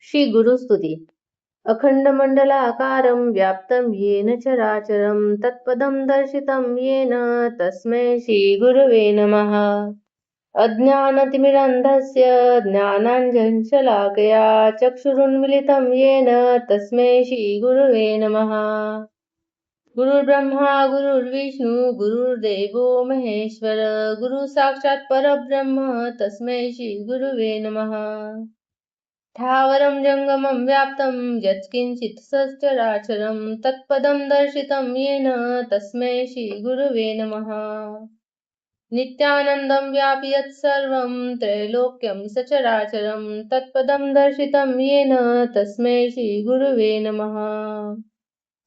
श्री गुरुस्तुती. अखंडमंडलाकारं व्याप्तं येन चराचरं तत्पदं दर्शितं येन तस्मै श्रीगुरवे नमः. अज्ञानतिमिरन्धस्य ज्ञानाञ्जनशलाकया चक्षुरुन्मिलितं येन तस्मै श्रीगुरवे नमः. गुरुर्ब्रह्मा गुरुर्विष्णु गुरुर्देवो महेश्वर गुरु साक्षात् परब्रह्म तस्मै श्रीगुरवे नमः. ठावरं जङ्गमं व्याप्तं यत्किञ्चित् सचराचरं तत्पदं दर्शितं येन तस्मै श्रीगुरवे नमः. नित्यानन्दं व्यापि यत्सर्वं त्रैलोक्यं सचराचरं तत्पदं दर्शितं येन तस्मै श्रीगुरवे नमः.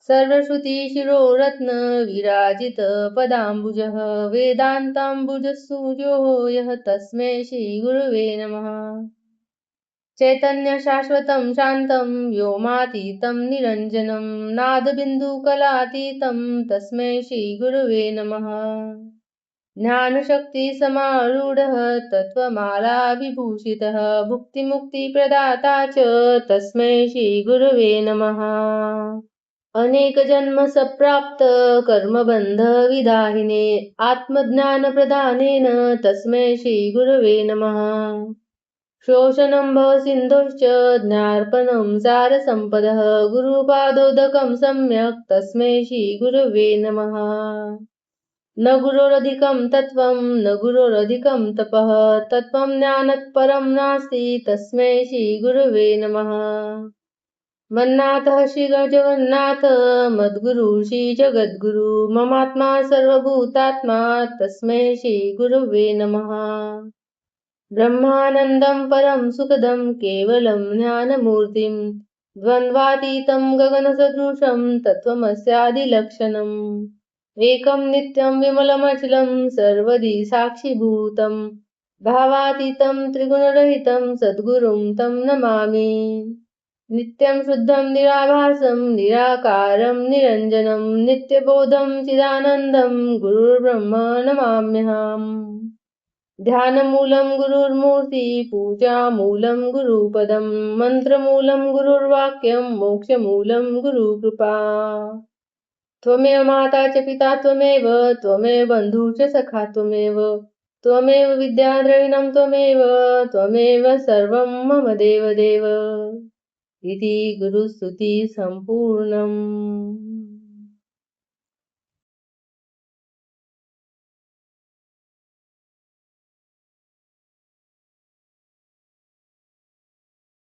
सर्वश्रुतिशिरोरत्न विराजित पदाम्बुजः वेदान्ताम्बुजसूर्यो यः तस्मै श्रीगुरवे नमः. चैतन्य शाश्वतं शान्तं व्योमातीतं निरञ्जनं नादबिन्दुकलातीतं तस्मै श्रीगुरवे नमः. ज्ञानशक्तिसमारूढः तत्त्वमालाविभूषितः भुक्तिमुक्तिप्रदाता च तस्मै श्रीगुरवे नमः. अनेकजन्मसम्प्राप्त कर्मबन्धविदाहिने आत्मज्ञानप्रदानेन तस्मै श्रीगुरवे नमः. शोषणं भवसिन्धोश्च ज्ञार्पणं सारसम्पदः गुरुपादोदकं सम्यक् तस्मै श्रीगुरवे नमः. न गुरोरधिकं तत्त्वं न गुरोरधिकं तपः तत्त्वं ज्ञानात् परं नास्ति तस्मै श्रीगुरवे नमः. मन्नाथः श्रीजगन्नाथ मद्गुरु श्रीजगद्गुरु ममात्मा सर्वभूतात्मा तस्मै श्रीगुरवे नमः. ब्रह्मानन्दं परं सुखदं केवलं ज्ञानमूर्तिं द्वन्द्वातीतं गगनसदृशं तत्त्वमस्यादिलक्षणम् एकं नित्यं विमलमचलं सर्वदि साक्षिभूतं भावातीतं त्रिगुणरहितं सद्गुरुं तं नमामि. नित्यं शुद्धं निराभासं निराकारं निरञ्जनं नित्यबोधं चिदानन्दं गुरुर्ब्रह्म नमाम्यहम्. ध्यानमूलं गुरुर्मूर्ति पूजामूलं गुरुपदं मन्त्रमूलं गुरुर्वाक्यं मोक्षमूलं गुरुकृपा. त्वमेव माता च पिता त्वमेव त्वमेव बन्धुः च सखा त्वमेव विद्याद्रविणं त्वमेव सर्वं मम देवदेव इति गुरुस्तुति सम्पूर्णम्.